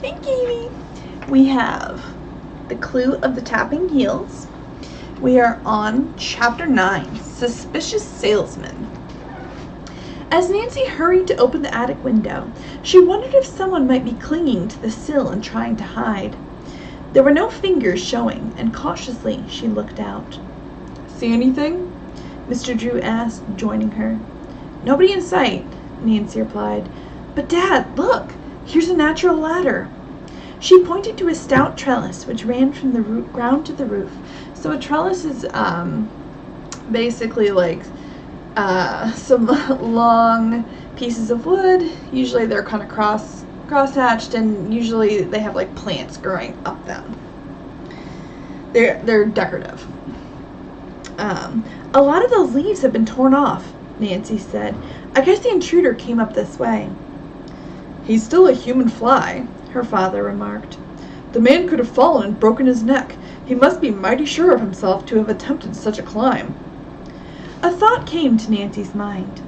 Thank you, Amy. We have The Clue of the Tapping Heels. We are on Chapter 9, Suspicious Salesman. As Nancy hurried to open the attic window, she wondered if someone might be clinging to the sill and trying to hide. There were no fingers showing, and cautiously she looked out. "See anything?" Mr. Drew asked, joining her. "Nobody in sight," Nancy replied. "But Dad, look! Here's a natural ladder." She pointed to a stout trellis which ran from the ground to the roof. So a trellis is basically like some long pieces of wood. Usually they're kind of cross-hatched, and usually they have like plants growing up them. They're decorative. A lot of those leaves have been torn off, Nancy said. "I guess the intruder came up this way." "He's still a human fly," her father remarked. "The man could have fallen and broken his neck. He must be mighty sure of himself to have attempted such a climb." A thought came to Nancy's mind.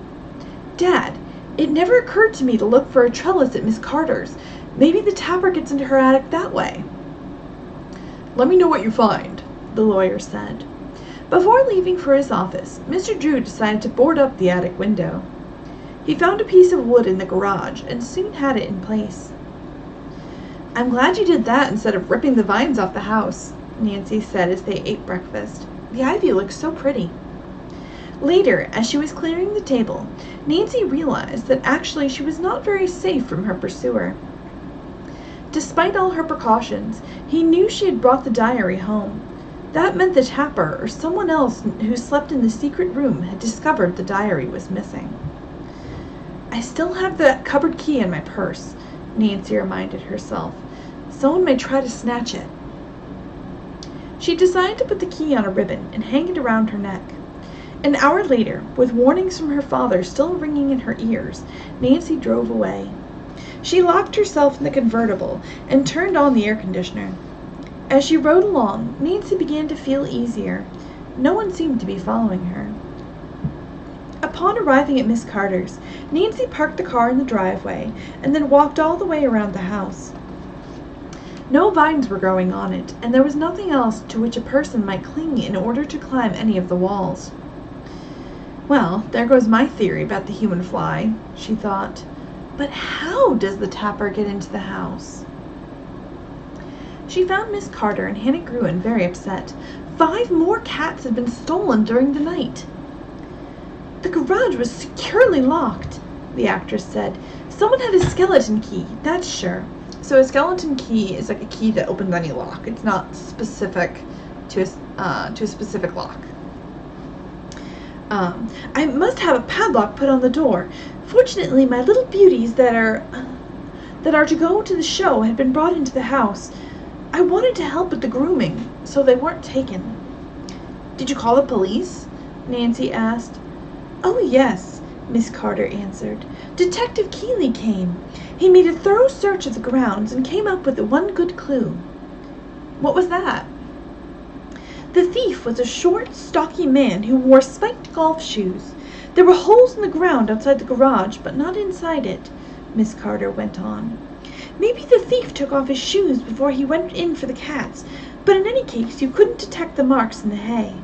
"Dad, it never occurred to me to look for a trellis at Miss Carter's. Maybe the tapper gets into her attic that way." "Let me know what you find," the lawyer said. Before leaving for his office, Mr. Drew decided to board up the attic window. He found a piece of wood in the garage and soon had it in place. "I'm glad you did that instead of ripping the vines off the house," Nancy said as they ate breakfast. "The ivy looks so pretty." Later, as she was clearing the table, Nancy realized that actually she was not very safe from her pursuer. Despite all her precautions, he knew she had brought the diary home. That meant the tapper or someone else who slept in the secret room had discovered the diary was missing. "I still have the cupboard key in my purse," Nancy reminded herself. "Someone may try to snatch it." She decided to put the key on a ribbon and hang it around her neck. An hour later, with warnings from her father still ringing in her ears, Nancy drove away. She locked herself in the convertible and turned on the air conditioner. As she rode along, Nancy began to feel easier. No one seemed to be following her. Upon arriving at Miss Carter's, Nancy parked the car in the driveway and then walked all the way around the house. No vines were growing on it, and there was nothing else to which a person might cling in order to climb any of the walls. "Well, there goes my theory about the human fly," she thought. "But how does the tapper get into the house?" She found Miss Carter and Hannah Gruen very upset. 5 more cats had been stolen during the night. "The garage was securely locked," the actress said. "Someone had a skeleton key, that's sure." So a skeleton key is like a key that opens any lock. It's not specific to a specific lock. "I must have a padlock put on the door. Fortunately, my little beauties that are to go to the show had been brought into the house. I wanted to help with the grooming, so they weren't taken." "Did you call the police?" Nancy asked. "Oh, yes," Miss Carter answered. "Detective Keeley came. He made a thorough search of the grounds and came up with one good clue." "What was that?" "The thief was a short, stocky man who wore spiked golf shoes. There were holes in the ground outside the garage, but not inside it," Miss Carter went on. "Maybe the thief took off his shoes before he went in for the cats, but in any case you couldn't detect the marks in the hay."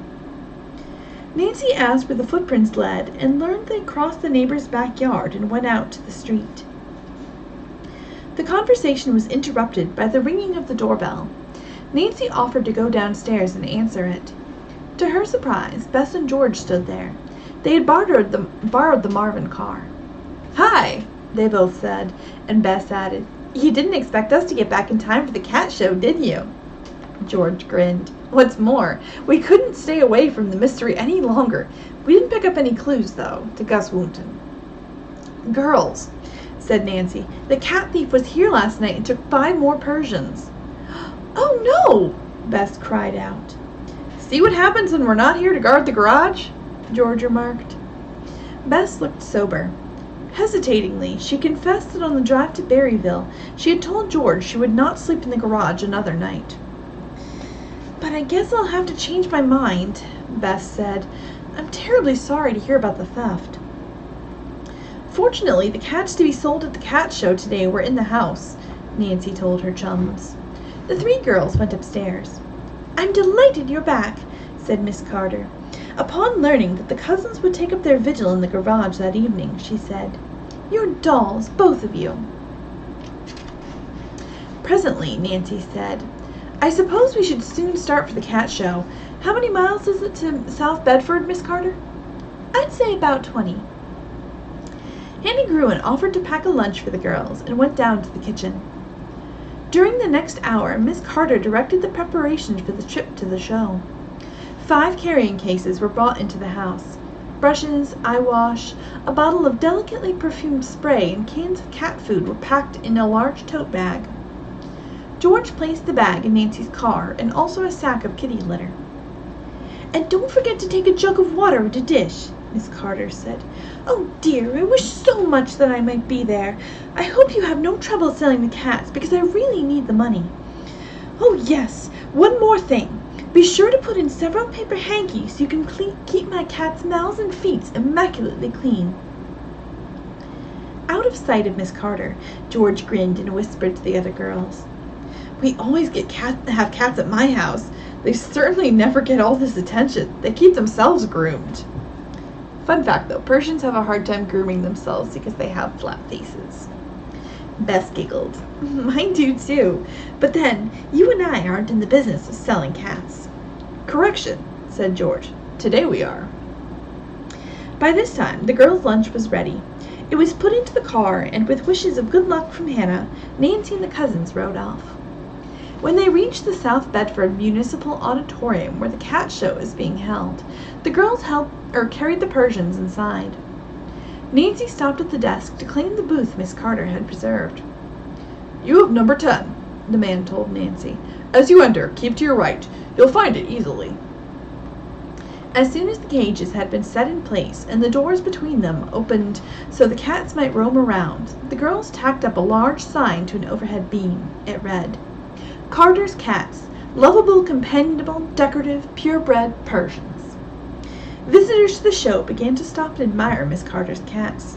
Nancy asked where the footprints led and learned they crossed the neighbor's backyard and went out to the street. The conversation was interrupted by the ringing of the doorbell. Nancy offered to go downstairs and answer it. To her surprise, Bess and George stood there. They had borrowed the Marvin car. "Hi," they both said, and Bess added, "You didn't expect us to get back in time for the cat show, did you?" George grinned. "What's more, we couldn't stay away from the mystery any longer. We didn't pick up any clues, though, to Gus Woonton." "Girls," said Nancy, "the cat thief was here last night and took 5 more Persians." "Oh, no!" Bess cried out. "See what happens when we're not here to guard the garage?" George remarked. Bess looked sober. Hesitatingly, she confessed that on the drive to Berryville, she had told George she would not sleep in the garage another night. "But I guess I'll have to change my mind," Bess said. "I'm terribly sorry to hear about the theft." Fortunately, the cats to be sold at the cat show today were in the house, Nancy told her chums. The three girls went upstairs. "I'm delighted you're back," said Miss Carter. Upon learning that the cousins would take up their vigil in the garage that evening, she said, "You're dolls, both of you." Presently, Nancy said, "I suppose we should soon start for the cat show. How many miles is it to South Bedford, Miss Carter?" "I'd say about 20. Annie Gruen offered to pack a lunch for the girls and went down to the kitchen. During the next hour, Miss Carter directed the preparations for the trip to the show. 5 carrying cases were brought into the house. Brushes, eye wash, a bottle of delicately perfumed spray, and cans of cat food were packed in a large tote bag. George placed the bag in Nancy's car and also a sack of kitty litter. "And don't forget to take a jug of water and a dish," Miss Carter said. "Oh dear, I wish so much that I might be there. I hope you have no trouble selling the cats, because I really need the money. Oh yes, one more thing. Be sure to put in several paper hankies so you can keep my cats' mouths and feet immaculately clean." Out of sight of Miss Carter, George grinned and whispered to the other girls, "We always have cats at my house. They certainly never get all this attention. They keep themselves groomed." Fun fact though, Persians have a hard time grooming themselves because they have flat faces. Bess giggled. "Mine do too. But then, you and I aren't in the business of selling cats." "Correction," said George. "Today we are." By this time, the girls' lunch was ready. It was put into the car, and with wishes of good luck from Hannah, Nancy and the cousins rode off. When they reached the South Bedford Municipal Auditorium where the cat show was being held, the girls carried the Persians inside. Nancy stopped at the desk to claim the booth Miss Carter had preserved. "You have number 10, the man told Nancy. "As you enter, keep to your right. You'll find it easily." As soon as the cages had been set in place and the doors between them opened so the cats might roam around, the girls tacked up a large sign to an overhead beam. It read, "Carter's Cats, lovable, companionable, decorative, purebred Persians." Visitors to the show began to stop and admire Miss Carter's cats.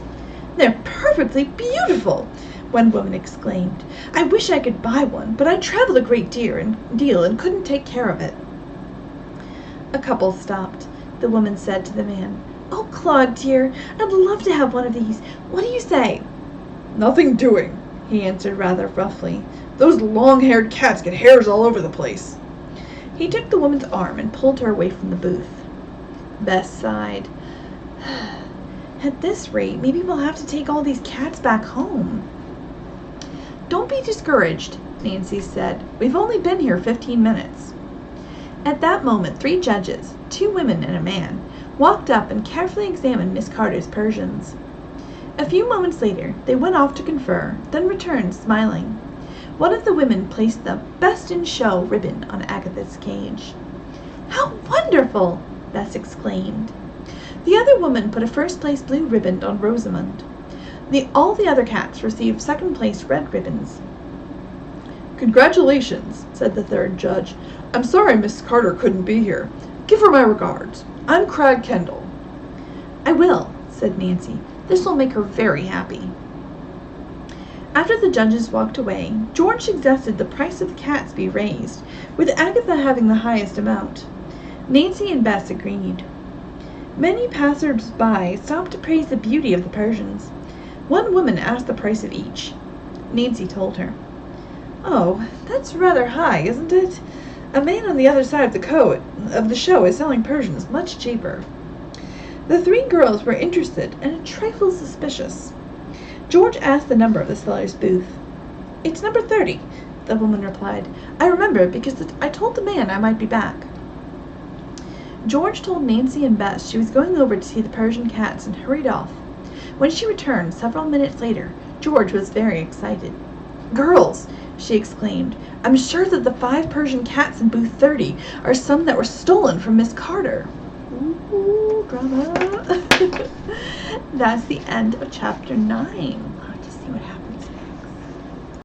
"They're perfectly beautiful," one woman exclaimed. "I wish I could buy one, but I travel a great deal and couldn't take care of it." A couple stopped. The woman said to the man, "Oh, Claude, dear, I'd love to have one of these. What do you say?" "Nothing doing," he answered rather roughly. "Those long-haired cats get hairs all over the place." He took the woman's arm and pulled her away from the booth. Bess sighed. "At this rate, maybe we'll have to take all these cats back home." "Don't be discouraged," Nancy said. "We've only been here 15 minutes. At that moment, 3 judges, 2 women and a man, walked up and carefully examined Miss Carter's Persians. A few moments later, they went off to confer, then returned smiling. One of the women placed the Best in Show ribbon on Agatha's cage. "How wonderful!" Bess exclaimed. The other woman put a first-place blue ribbon on Rosamond. All the other cats received second-place red ribbons. "Congratulations," said the 3rd judge. "I'm sorry Miss Carter couldn't be here. Give her my regards. I'm Crag Kendall." "I will," said Nancy. "This will make her very happy." After the judges walked away, George suggested the price of the cats be raised, with Agatha having the highest amount. Nancy and Bess agreed. Many passers-by stopped to praise the beauty of the Persians. One woman asked the price of each. Nancy told her. "Oh, that's rather high, isn't it? A man on the other side of the show is selling Persians much cheaper." The 3 girls were interested and a trifle suspicious. George asked the number of the seller's booth. "It's number 30, the woman replied. "I remember because I told the man I might be back." George told Nancy and Bess she was going over to see the Persian cats and hurried off. When she returned several minutes later, George was very excited. "Girls," she exclaimed, "I'm sure that the 5 Persian cats in booth 30 are some that were stolen from Miss Carter." Ooh, drama. That's the end of chapter 9. I'll have to see what happens.